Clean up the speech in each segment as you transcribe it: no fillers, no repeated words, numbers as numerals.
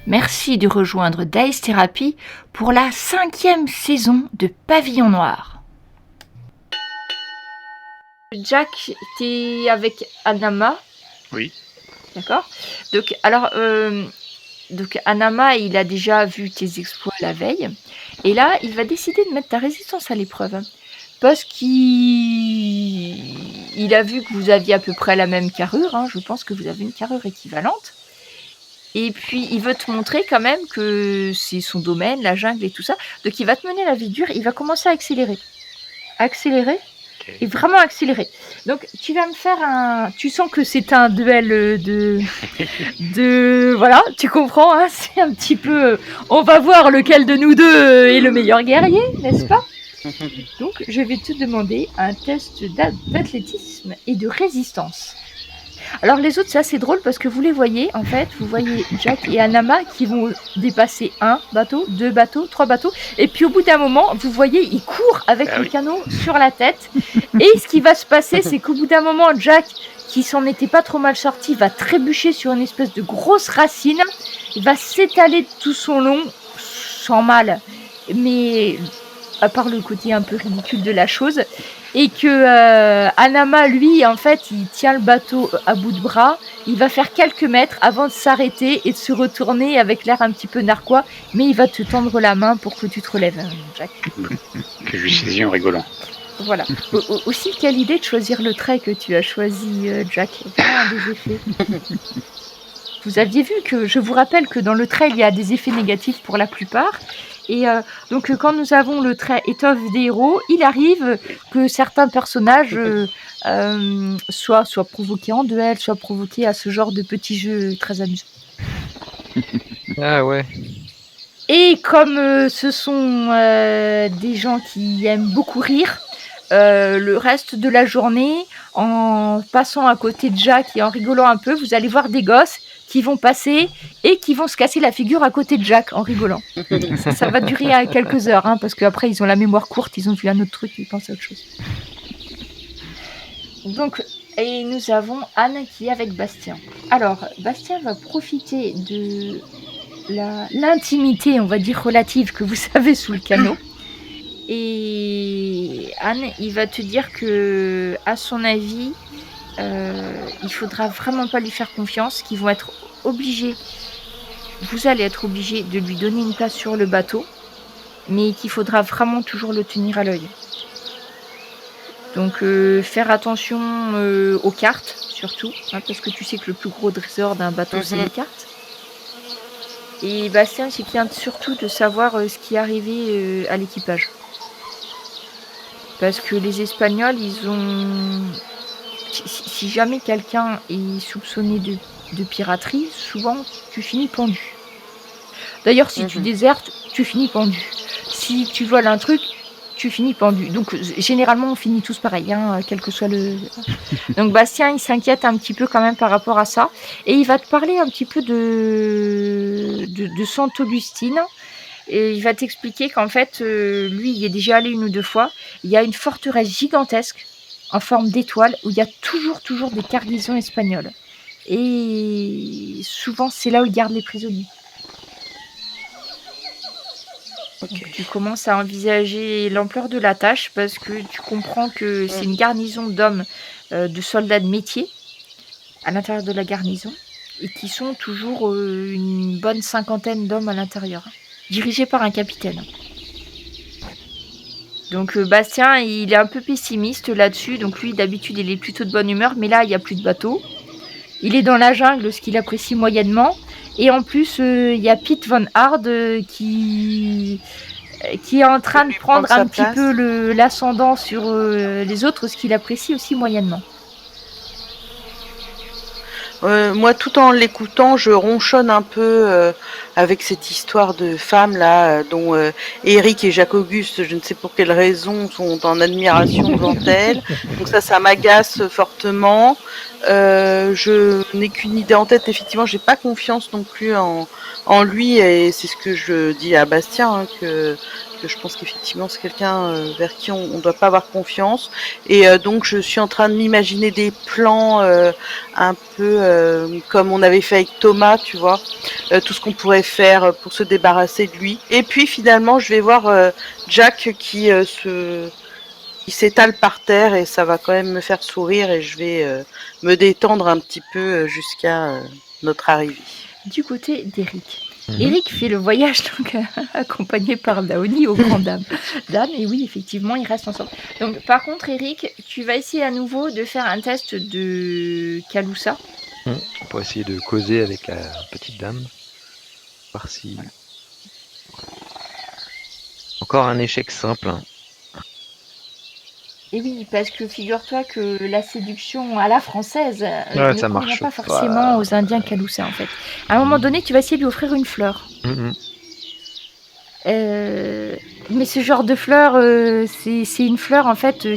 Merci de rejoindre Dice Therapy pour la 5e saison de Pavillon Noir. Jack, t'es avec Anama. Oui. D'accord. Donc, alors, Anama, il a déjà vu tes exploits la veille. Et là, il va décider de mettre ta résistance à l'épreuve. Parce qu'il a vu que vous aviez à peu près la même carrure. Hein. Je pense que vous avez une carrure équivalente. Et puis, il veut te montrer quand même que c'est son domaine, la jungle et tout ça. Donc, il va te mener la vie dure. Il va commencer à accélérer. Accélérer et vraiment accélérer. Donc, tu vas me faire un... Tu sens que c'est un duel de... Voilà, tu comprends, hein, c'est un petit peu... On va voir lequel de nous deux est le meilleur guerrier, n'est-ce pas? Donc, je vais te demander un test d'athlétisme et de résistance. Alors les autres, c'est assez drôle parce que vous les voyez, en fait, vous voyez Jack et Anama qui vont dépasser 1 bateau, 2 bateaux, 3 bateaux, et puis au bout d'un moment, vous voyez, ils courent avec le canot sur la tête, et ce qui va se passer, c'est qu'au bout d'un moment, Jack, qui s'en était pas trop mal sorti, va trébucher sur une espèce de grosse racine, il va s'étaler de tout son long, sans mal, mais à part le côté un peu ridicule de la chose, et que Anama, lui, en fait, il tient le bateau à bout de bras, il va faire quelques mètres avant de s'arrêter et de se retourner avec l'air un petit peu narquois, mais il va te tendre la main pour que tu te relèves, Jack. Que je lui saisis en rigolant. Voilà. Aussi, quelle idée de choisir le trait que tu as choisi, Jack. Vraiment des effets. Vous aviez vu que, je vous rappelle que dans le trait, il y a des effets négatifs pour la plupart. Et donc, quand nous avons le trait étoffe des héros, il arrive que certains personnages soient provoqués en duel, soient provoqués à ce genre de petits jeux très amusants. Ah ouais. Et comme ce sont des gens qui aiment beaucoup rire, le reste de la journée, en passant à côté de Jack et en rigolant un peu, vous allez voir des gosses qui vont passer et qui vont se casser la figure à côté de Jack en rigolant. Ça va durer à quelques heures, hein, parce qu'après ils ont la mémoire courte, ils ont vu un autre truc, ils pensent à autre chose. Donc, et nous avons Anne qui est avec Bastien. Alors, Bastien va profiter de l'intimité, on va dire relative, que vous savez sous le canot. Et Anne, il va te dire que, à son avis, il faudra vraiment pas lui faire confiance, qu'ils vont être obligés, vous allez être obligés de lui donner une place sur le bateau, mais qu'il faudra vraiment toujours le tenir à l'œil. Donc faire attention aux cartes, surtout, hein, parce que tu sais que le plus gros trésor d'un bateau, c'est les cartes. Et Bastien s'inquiète surtout de savoir ce qui est arrivé à l'équipage. Parce que les Espagnols, ils ont... Si jamais quelqu'un est soupçonné de piraterie, souvent tu finis pendu. D'ailleurs, si tu désertes, tu finis pendu. Si tu voles un truc, tu finis pendu. Donc généralement, on finit tous pareil, hein, quel que soit le... Donc Bastien, il s'inquiète un petit peu quand même par rapport à ça. Et il va te parler un petit peu de Sainte-Augustine. Et il va t'expliquer qu'en fait, lui, il y est déjà allé 1 ou 2 fois. Il y a une forteresse gigantesque en forme d'étoile où il y a toujours des garnisons espagnoles. Et souvent, c'est là où ils gardent les prisonniers. Okay. Tu commences à envisager l'ampleur de la tâche parce que tu comprends que c'est une garnison d'hommes, de soldats de métier à l'intérieur de la garnison et qui sont toujours une bonne 50aine d'hommes à l'intérieur, dirigés par un capitaine. Donc Bastien, il est un peu pessimiste là-dessus. Donc lui, d'habitude, il est plutôt de bonne humeur. Mais là, il n'y a plus de bateau. Il est dans la jungle, ce qu'il apprécie moyennement. Et en plus, il y a Pete Von Hard qui est en train de prendre un petit peu l'ascendant sur les autres, ce qu'il apprécie aussi moyennement. Moi, tout en l'écoutant, je ronchonne un peu avec cette histoire de femmes là, dont Eric et Jacques Auguste, je ne sais pour quelle raison, sont en admiration devant elle. Donc ça m'agace fortement. Je n'ai qu'une idée en tête. Effectivement, j'ai pas confiance non plus en lui, et c'est ce que je dis à Bastien, hein, que je pense qu'effectivement c'est quelqu'un vers qui on ne doit pas avoir confiance. Et donc je suis en train de m'imaginer des plans un peu comme on avait fait avec Thomas, tu vois, tout ce qu'on pourrait faire pour se débarrasser de lui. Et puis finalement je vais voir Jack qui s'étale par terre et ça va quand même me faire sourire et je vais me détendre un petit peu jusqu'à notre arrivée. Du côté d'Eric. Mhm. Eric fait le voyage donc accompagné par Naoni aux grandes dames. Et oui, effectivement, ils restent ensemble. Donc, par contre, Eric, tu vas essayer à nouveau de faire un test de Caloussa. Pour essayer de causer avec la petite dame. Voir si. Encore un échec simple. Hein. Et oui, parce que figure-toi que la séduction à la française Ouais, ne ça convient marche pas forcément aux Indiens Caloussa, en fait. À un moment donné, tu vas essayer de lui offrir une fleur. Mhm. Mais ce genre de fleur, c'est une fleur en fait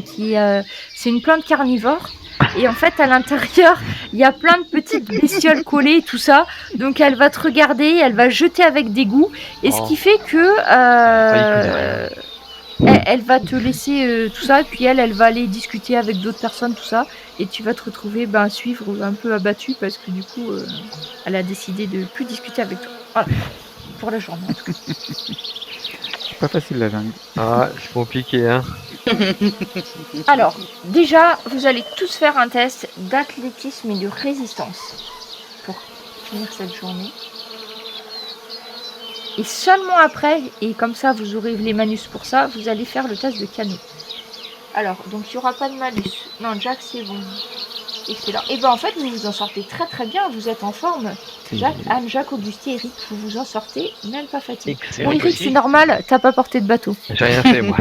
c'est une plante carnivore. Et en fait, à l'intérieur, il y a plein de petites bestioles collées, tout ça. Donc, elle va te regarder, elle va jeter avec dégoût. Et ce qui fait que elle va te laisser tout ça. Et puis elle va aller discuter avec d'autres personnes, tout ça. Et tu vas te retrouver suivre un peu abattu parce que du coup, elle a décidé de plus discuter avec toi. Voilà. Pour la journée, en tout cas. Pas facile la jungle. Ah, c'est compliqué, hein. Alors, déjà, vous allez tous faire un test d'athlétisme et de résistance pour finir cette journée. Et seulement après, et comme ça vous aurez les manus pour ça, vous allez faire le test de canot. Alors, donc il n'y aura pas de malus. Non, Jack, c'est bon. Excellent. Et ben en fait, vous vous en sortez très très bien, vous êtes en forme. Jack, Anne, Jacques, Augustin, Eric, vous vous en sortez même pas fatigué. Bon, Eric, c'est normal, t'as pas porté de bateau. J'ai rien fait, moi.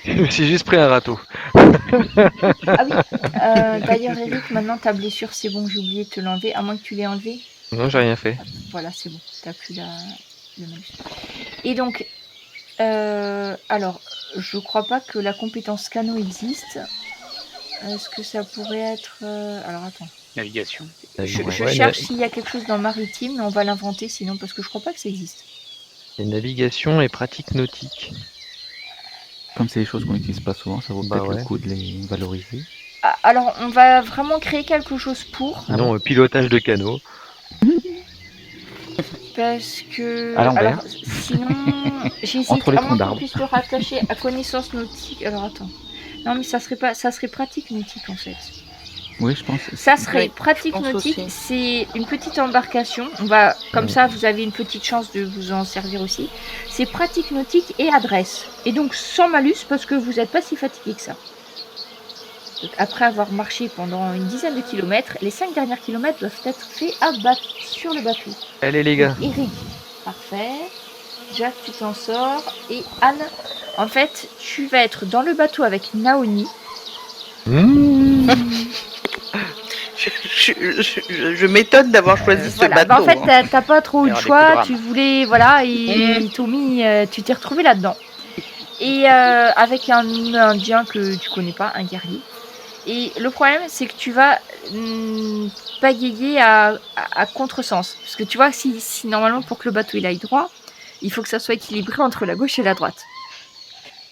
Je me suis juste pris un râteau. Ah oui, d'ailleurs, Eric, maintenant ta blessure, c'est bon, j'ai oublié de te l'enlever, à moins que tu l'aies enlevé. Non, j'ai rien fait. Voilà, c'est bon, t'as plus le malus. Et donc, alors, je crois pas que la compétence canot existe. Est-ce que ça pourrait être... Alors, attends. Navigation. Je cherche s'il y a quelque chose dans maritime, mais on va l'inventer sinon, parce que je crois pas que ça existe. C'est navigation et pratique nautique. Comme c'est des choses qu'on n'utilise pas souvent, ça vaut peut-être le coup de les valoriser. Ah, alors, on va vraiment créer quelque chose pour... Sinon, pilotage de canot. Parce que... À l'envers. Alors, sinon, j'hésite Entre les à troncs moins qu'on d'arbres. puisse le rattacher à connaissance nautique. Alors, attends. Non, mais ça serait pratique nautique, en fait. Oui, je pense. Ça serait Oui, pratique je pense nautique, aussi. c'est une petite embarcation. On va, comme ça, vous avez une petite chance de vous en servir aussi. C'est pratique nautique et adresse. Et donc sans malus parce que vous n'êtes pas si fatigué que ça. Donc, après avoir marché pendant une dizaine de kilomètres, les 5 derniers kilomètres doivent être faits sur le bateau. Allez, les gars. Donc, Eric, parfait. Jack, tu t'en sors. Et Anne, en fait, tu vas être dans le bateau avec Naoni. Je m'étonne d'avoir choisi ce Voilà. bateau. En fait, t'as pas trop eu de Alors, choix, l'éco-drame. tu voulais, voilà, et ils t'ont mis, tu t'es retrouvé là-dedans. Et avec un Indien que tu connais pas, un guerrier. Et le problème, c'est que tu vas pagayer à contresens. Parce que tu vois, si normalement, pour que le bateau il aille droit, il faut que ça soit équilibré entre la gauche et la droite.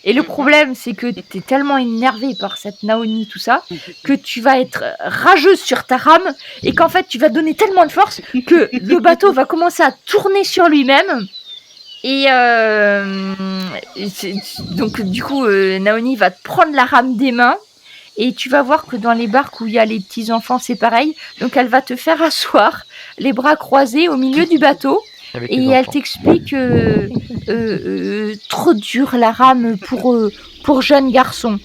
Et le problème, c'est que tu es tellement énervé par cette Naoni, tout ça, que tu vas être rageuse sur ta rame et qu'en fait, tu vas donner tellement de force que le bateau va commencer à tourner sur lui-même. Et donc, du coup, Naoni va te prendre la rame des mains. Et tu vas voir que dans les barques où il y a les petits-enfants, c'est pareil. Donc, elle va te faire asseoir, les bras croisés au milieu du bateau. Avec Et les elle enfants. t'explique trop dur la rame pour jeune garçon.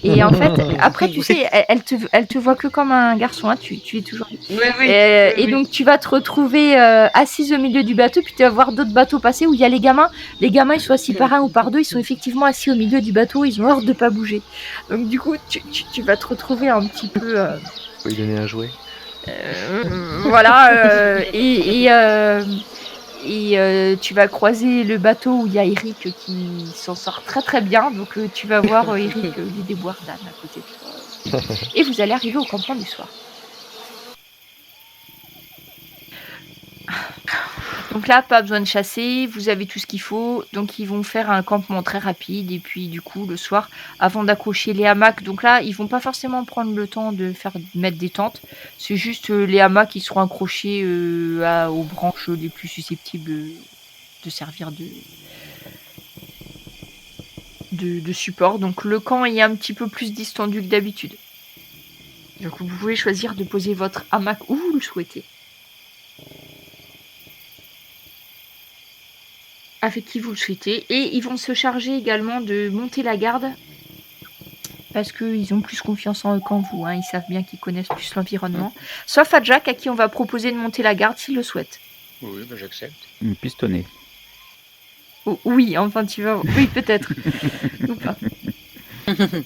Et en fait, après, tu sais, elle te voit que comme un garçon. Hein, tu es toujours... Oui, Et donc, tu vas te retrouver assise au milieu du bateau. Puis tu vas voir d'autres bateaux passer où il y a les gamins. Les gamins, ils sont assis par un ou par deux. Ils sont effectivement assis au milieu du bateau. Ils ont hâte de pas bouger. Donc, du coup, tu vas te retrouver un petit peu... Faut lui donner un jouet. voilà. Et tu vas croiser le bateau où il y a Eric qui s'en sort très très bien. Donc tu vas voir Eric les déboires d'Anne à côté de toi. Et vous allez arriver au campement du soir. Donc là, pas besoin de chasser, vous avez tout ce qu'il faut. Donc ils vont faire un campement très rapide. Et puis du coup, le soir, avant d'accrocher les hamacs, donc là, ils vont pas forcément prendre le temps de mettre des tentes. C'est juste les hamacs qui seront accrochés aux branches les plus susceptibles de servir de support. Donc le camp est un petit peu plus distendu que d'habitude. Donc vous pouvez choisir de poser votre hamac où vous le souhaitez. Avec qui vous le souhaitez. Et ils vont se charger également de monter la garde. Parce qu'ils ont plus confiance en eux qu'en vous. Ils savent bien qu'ils connaissent plus l'environnement. Sauf à Jack, à qui on va proposer de monter la garde s'il le souhaite. Oui, j'accepte. Une pistonnée. Oh, oui, enfin tu vas... Oui, peut-être. Ou pas.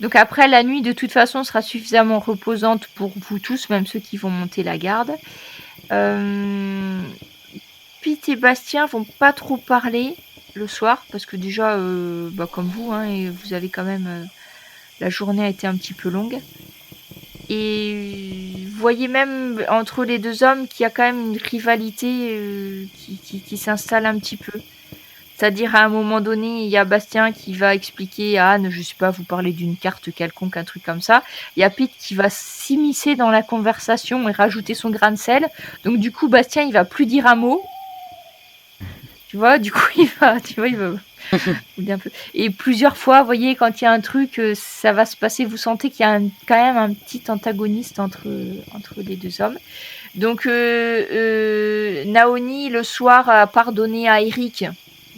Donc après, la nuit, de toute façon, sera suffisamment reposante pour vous tous, même ceux qui vont monter la garde. Pete et Bastien vont pas trop parler le soir, parce que déjà, comme vous, et vous avez quand même... la journée a été un petit peu longue. Et vous voyez même entre les deux hommes qu'il y a quand même une rivalité qui s'installe un petit peu. C'est-à-dire à un moment donné, il y a Bastien qui va expliquer à Anne, je sais pas, vous parler d'une carte quelconque, un truc comme ça. Il y a Pete qui va s'immiscer dans la conversation et rajouter son grain de sel. Donc du coup, Bastien, il va plus dire un mot. Tu vois, du coup, il va un peu. Et plusieurs fois, vous voyez, quand il y a un truc, ça va se passer. Vous sentez qu'il y a quand même un petit antagoniste entre les deux hommes. Donc, Naoni, le soir, a pardonné à Eric.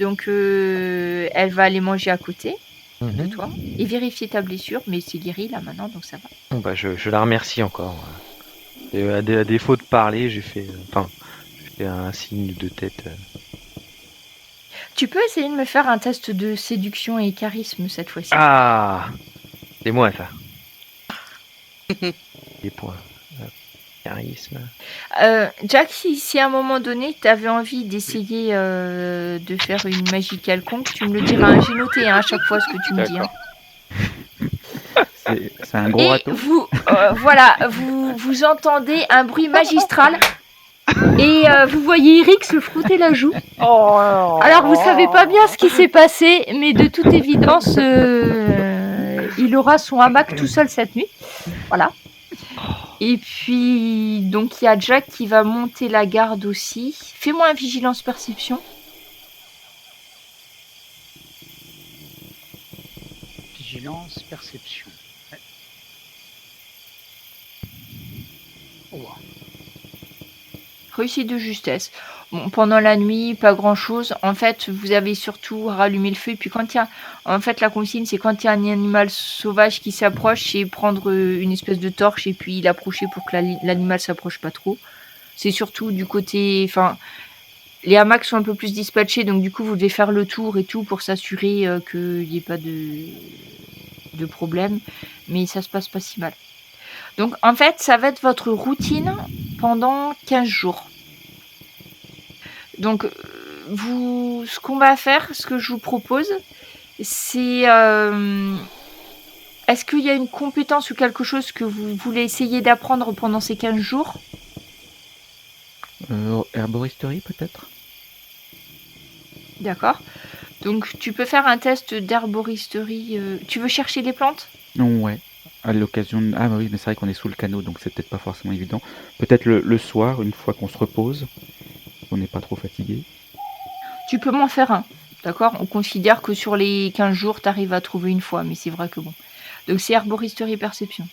Donc, elle va aller manger à côté de toi et vérifier ta blessure. Mais c'est guéri là maintenant, donc ça va. Je la remercie encore. Et à défaut de parler, j'ai fait un signe de tête. Tu peux essayer de me faire un test de séduction et charisme cette fois-ci. Ah, c'est moi ça. Des points. Charisme. Jack, si à un moment donné tu avais envie d'essayer de faire une magie quelconque, tu me le diras. J'ai noté à chaque fois ce que tu me dis. C'est un gros râteau. Vous, vous entendez un bruit magistral et vous voyez Eric se frotter la joue. Alors vous savez pas bien ce qui s'est passé, mais de toute évidence, il aura son hamac tout seul cette nuit. Voilà. Et puis, donc il y a Jack qui va monter la garde aussi. Fais-moi un vigilance perception. Vigilance, perception. Ouais. Oh. Réussite de justesse. Bon, pendant la nuit, pas grand-chose. En fait, vous avez surtout rallumé le feu. Et puis quand il y a... En fait, la consigne, c'est quand il y a un animal sauvage qui s'approche, c'est prendre une espèce de torche et puis l'approcher pour que l'animal s'approche pas trop. C'est surtout du côté... Enfin, les hamacs sont un peu plus dispatchés, donc du coup, vous devez faire le tour et tout pour s'assurer qu'il n'y ait pas de problème. Mais ça se passe pas si mal. Donc, en fait, ça va être votre routine pendant 15 jours. Donc, ce qu'on va faire, ce que je vous propose, c'est... est-ce qu'il y a une compétence ou quelque chose que vous voulez essayer d'apprendre pendant ces 15 jours ? Herboristerie, peut-être ? D'accord. Donc, tu peux faire un test d'herboristerie. Tu veux chercher des plantes ? Non, ouais. À l'occasion de... Ah oui, mais c'est vrai qu'on est sous le canot, donc c'est peut-être pas forcément évident. Peut-être le soir, une fois qu'on se repose, on n'est pas trop fatigué. Tu peux m'en faire un, d'accord ? On considère que sur les 15 jours, tu arrives à trouver une fois, mais c'est vrai que bon. Donc c'est herboristerie et perception.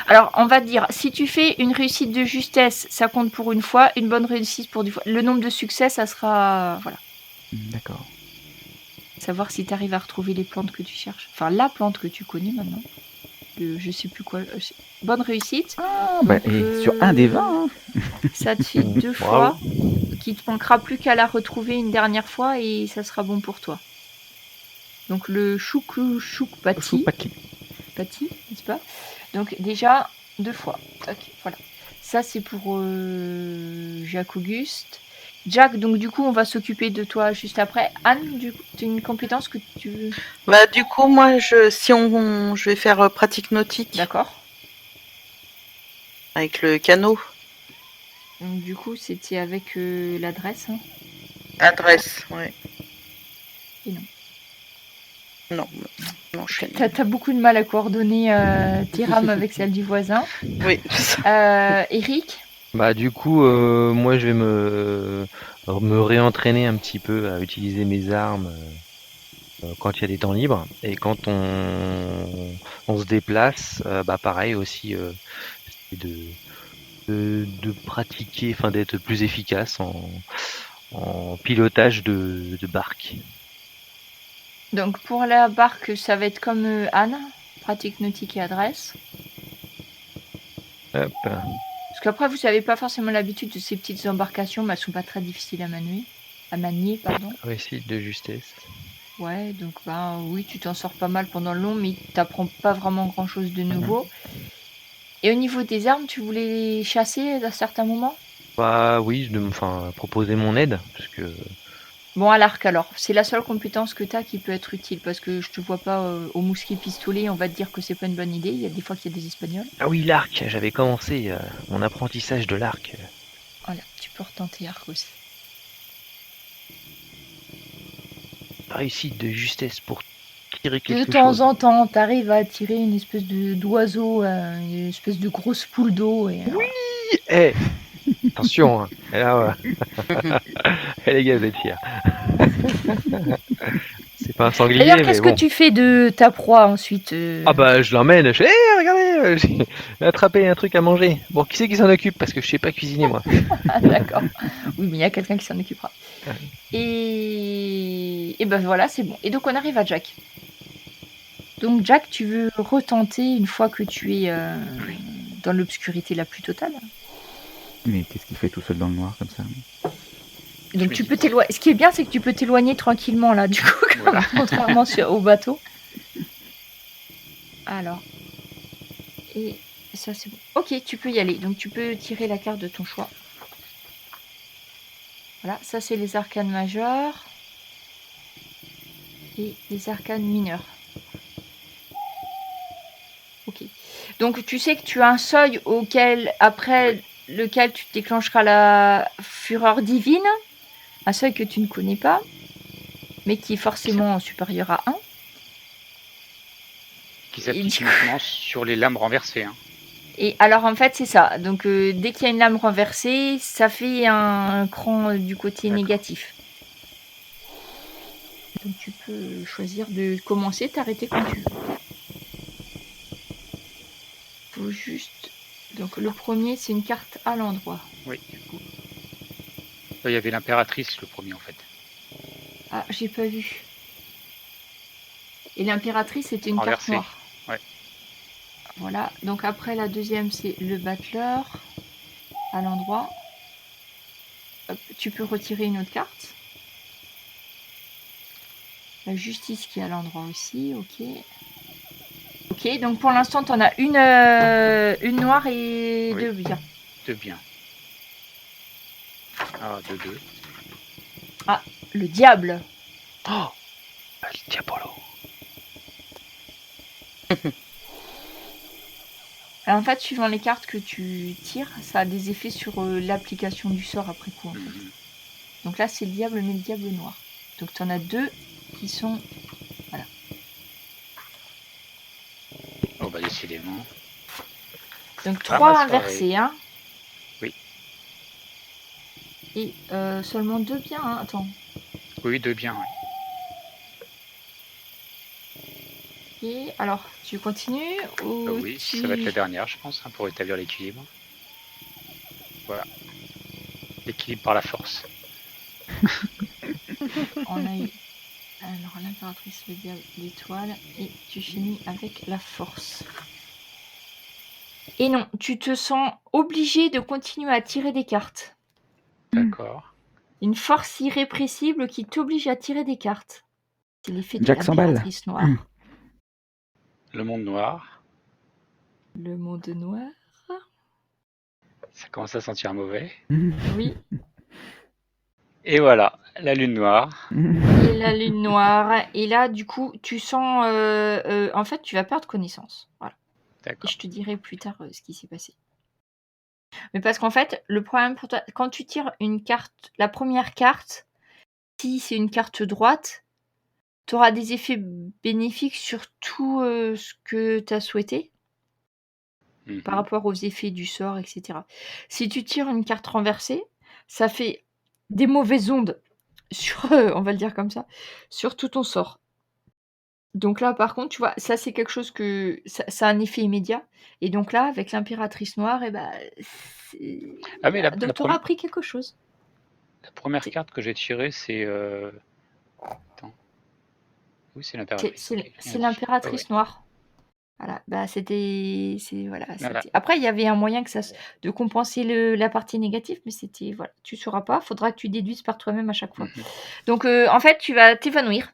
Alors, on va dire, si tu fais une réussite de justesse, ça compte pour une fois, une bonne réussite pour 2 fois. Le nombre de succès, ça sera... Voilà. D'accord. Savoir si tu arrives à retrouver les plantes que tu cherches. Enfin, la plante que tu connais maintenant. Je sais plus quoi. Bonne réussite. Ah, bah, et sur un des 20, hein. Ça te fait 2 fois. Qui te manquera plus qu'à la retrouver une dernière fois et ça sera bon pour toi. Donc le chouk pati, n'est-ce pas ? Donc déjà 2 fois. Ok, voilà. Ça c'est pour Jacques Auguste. Jack, donc du coup on va s'occuper de toi juste après. Anne, du coup, tu as une compétence que tu veux ? Bah du coup moi je vais faire pratique nautique. D'accord. Avec le canot. Donc du coup, c'était avec l'adresse. Hein. Adresse, ouais. Et non. Non, non, je suis... T'as beaucoup de mal à coordonner tes rames avec celle du voisin. Oui. Eric, Bah du coup, moi je vais me réentraîner un petit peu à utiliser mes armes quand il y a des temps libres et quand on se déplace, bah pareil aussi, c'est de pratiquer, enfin d'être plus efficace en pilotage de barque. donc pour la barque, ça va être comme Anne, pratique nautique et adresse. Hop. Parce qu'après, vous n'avez pas forcément l'habitude de ces petites embarcations, mais elles sont pas très difficiles à manier, pardon. Réussite de justesse. Ouais, donc bah oui, tu t'en sors pas mal pendant le long, mais t'apprends pas vraiment grand chose de nouveau. Et au niveau des armes, tu voulais les chasser à certains moments? Bah oui, proposer mon aide, parce que Bon, à l'arc alors, c'est la seule compétence que t'as qui peut être utile, parce que je te vois pas au mousquet pistolet, on va te dire que c'est pas une bonne idée, il y a des fois qu'il y a des espagnols. ah oui, l'arc, j'avais commencé mon apprentissage de l'arc. Voilà, tu peux retenter arc aussi. Réussite de justesse pour tirer De quelque temps chose. en temps, t'arrives à tirer une espèce d'oiseau, une espèce de grosse poule d'eau. Et, Eh, attention, hein. Et là, eh, les gars, vous êtes fiers. C'est pas un sanglier, D'ailleurs, mais qu'est-ce bon. que tu fais de ta proie ensuite Ah bah je l'emmène, je fais regardez, j'ai attrapé un truc à manger. Bon, qui c'est qui s'en occupe? Parce que je sais pas cuisiner moi. Ah, d'accord. Oui, mais il y a quelqu'un qui s'en occupera. Et ben voilà, c'est bon. Et donc on arrive à Jack. Donc Jack, tu veux retenter une fois que tu es dans l'obscurité la plus totale. Mais qu'est-ce qu'il fait tout seul dans le noir comme ça? Donc tu peux t'éloigner. Ce qui est bien, c'est que tu peux t'éloigner tranquillement là, du coup, Voilà. contrairement au bateau. Alors. Et ça, c'est bon. Ok, tu peux y aller. Donc tu peux tirer la carte de ton choix. Voilà, ça c'est les arcanes majeurs. Et les arcanes mineurs. Ok. Donc tu sais que tu as un seuil après lequel tu déclencheras la fureur divine. Un seuil que tu ne connais pas, mais qui est forcément supérieur à 1. Qui s'applique uniquement sur les lames renversées. Hein. Et alors en fait c'est ça. Donc dès qu'il y a une lame renversée, ça fait un cran du côté négatif. Donc tu peux choisir de commencer, t'arrêter quand tu veux. Faut juste. Donc le premier c'est une carte à l'endroit. Oui. Il y avait l'impératrice le premier en fait. Ah, j'ai pas vu. Et l'impératrice c'était une Renversée. carte noire. Ouais. Voilà. Donc après la deuxième c'est le battleur à l'endroit. Hop, tu peux retirer une autre carte. La justice qui est à l'endroit aussi, ok. Ok, donc pour l'instant, tu en as une noire et Oui. deux biens. Deux biens. Ah, deux. Ah, le diable. Oh, le diabolo. Alors en fait, suivant les cartes que tu tires, ça a des effets sur l'application du sort après coup. En fait. Donc là, c'est le diable, mais le diable noir. Donc tu en as deux qui sont... Voilà. Oh bah décidément. Donc Ah, 3 ma inversés, hein. Oui. Et seulement 2 biens, hein. Attends. Oui, deux biens. Oui. Ok, alors, tu continues ou Oui, tu... ça va être la dernière, je pense, hein, pour établir l'équilibre. Voilà. L'équilibre par la force. On a eu alors l'impératrice, le diable, l'étoile, et tu finis avec la force. Et non, tu te sens obligé de continuer à tirer des cartes. D'accord. Une force irrépressible qui t'oblige à tirer des cartes. C'est l'effet de Jack s'emballe. l'impératrice noire. Le monde noir. Le monde noir. Ça commence à sentir mauvais. Oui. Et voilà, la lune noire. Et la lune noire. Et là, du coup, tu sens... en fait, tu vas perdre connaissance. Voilà. Et D'accord. je te dirai plus tard ce qui s'est passé. Mais parce qu'en fait, le problème pour toi, quand tu tires une carte, la première carte, si c'est une carte droite, tu auras des effets bénéfiques sur tout ce que tu as souhaité par Mhm. rapport aux effets du sort, etc. Si tu tires une carte renversée, ça fait des mauvaises ondes sur, on va le dire comme ça, sur tout ton sort. Donc là, par contre, tu vois, ça c'est quelque chose que ça a un effet immédiat. Et donc là, avec l'impératrice noire, et ben, Ah mais donc tu auras appris quelque chose. la première C'est- carte que j'ai tirée, c'est... Attends. Oui, c'est C'est l'impératrice. Ok. c'est Ouais, l'impératrice noire. Voilà, bah voilà, Voilà. Après, il y avait un moyen de compenser la partie négative, mais c'était voilà, tu sauras pas. Faudra que tu déduises par toi-même à chaque fois. Mhm. Donc, en fait, tu vas t'évanouir.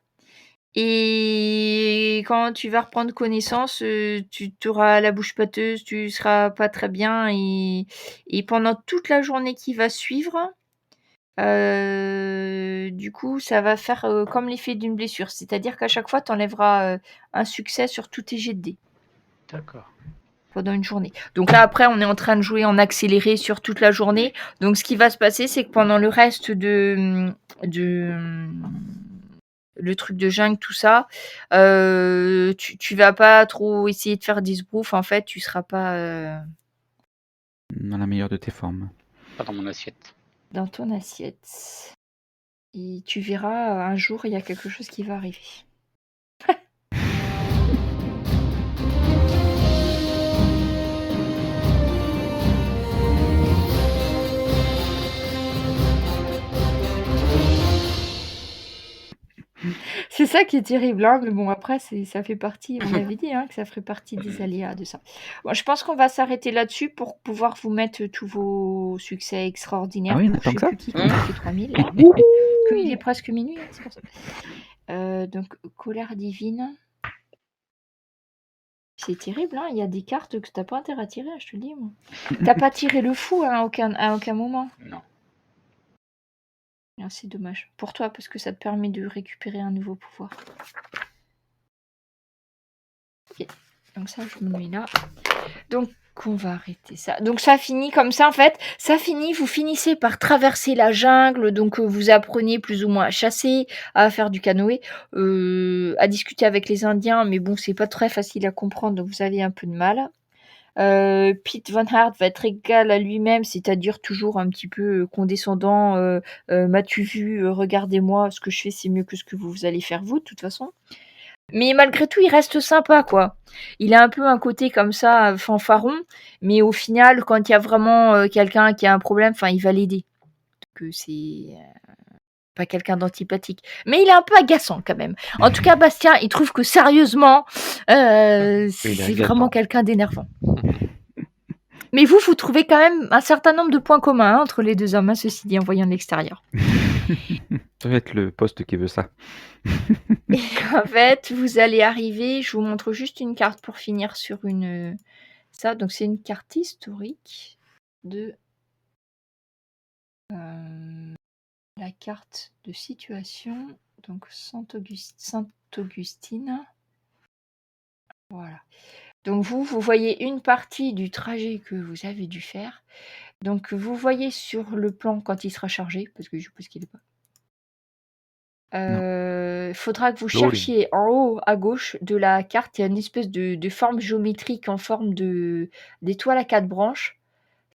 Et quand tu vas reprendre connaissance, tu auras la bouche pâteuse, tu seras pas très bien. Et pendant toute la journée qui va suivre, du coup, ça va faire comme l'effet d'une blessure. C'est-à-dire qu'à chaque fois, tu enlèveras un succès sur tous tes jets de dés D'accord. pendant une journée. Donc là, après, on est en train de jouer en accéléré sur toute la journée. Donc, ce qui va se passer, c'est que pendant le reste le truc de jungle, tout ça, tu vas pas trop essayer de faire des sbroufs. En fait, tu seras pas Dans la meilleure de tes formes. Pas dans mon assiette. dans ton assiette. Et tu verras, un jour, il y a quelque chose qui va arriver. C'est ça qui est terrible, hein, mais bon, après, ça fait partie, on avait dit que ça ferait partie des aléas de ça. Bon, je pense qu'on va s'arrêter là-dessus pour pouvoir vous mettre tous vos succès extraordinaires Ah oui, on pour attend je que sais ça plus qui a fait 3000. Il est presque minuit, c'est pour ça. Donc, colère divine. C'est terrible, il y a des cartes que t'as pas intérêt à tirer, je te le dis, moi. T'as pas tiré le fou à aucun moment. Non. Ah, c'est dommage. Pour toi, parce que ça te permet de récupérer un nouveau pouvoir. Ok. Donc ça, je me mets là. Donc, on va arrêter ça. Donc ça finit comme ça, en fait. Ça finit, vous finissez par traverser la jungle. Donc, vous apprenez plus ou moins à chasser, à faire du canoë, à discuter avec les Indiens. Mais bon, c'est pas très facile à comprendre, donc vous avez un peu de mal. Pete Von Hart va être égal à lui-même, c'est-à-dire toujours un petit peu condescendant. M'as-tu vu, regardez-moi, ce que je fais, c'est mieux que ce que vous allez faire vous, de toute façon. Mais malgré tout, il reste sympa, quoi. Il a un peu un côté comme ça, fanfaron, mais au final, quand il y a vraiment quelqu'un qui a un problème, il va l'aider. Que c'est pas quelqu'un d'antipathique. Mais il est un peu agaçant, quand même. En tout cas, Bastien, il trouve que sérieusement, c'est vraiment quelqu'un d'énervant. Mais vous trouvez quand même un certain nombre de points communs entre les deux hommes, ceci dit, en voyant de l'extérieur. Ça va être le poste qui veut ça. Et en fait, vous allez arriver, je vous montre juste une carte pour finir sur ça. Donc, c'est une carte historique de la carte de situation. Donc, Sainte-Augustine. Voilà. Donc, vous voyez une partie du trajet que vous avez dû faire. Donc, vous voyez sur le plan quand il sera chargé, parce que je suppose qu'il n'est pas. Faudra que vous cherchiez en haut à gauche de la carte, il y a une espèce de forme géométrique en forme d'étoile à 4 branches.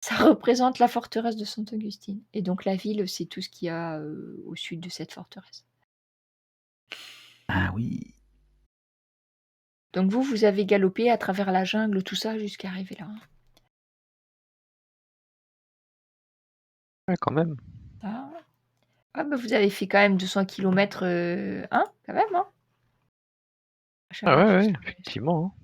Ça représente la forteresse de Sainte-Augustine. Et donc la ville, c'est tout ce qu'il y a au sud de cette forteresse. Ah oui. Donc vous avez galopé à travers la jungle, tout ça, jusqu'à arriver là. Ouais, quand même. Ah bah vous avez fait quand même 200 km, quand même, hein. Ah ouais, effectivement.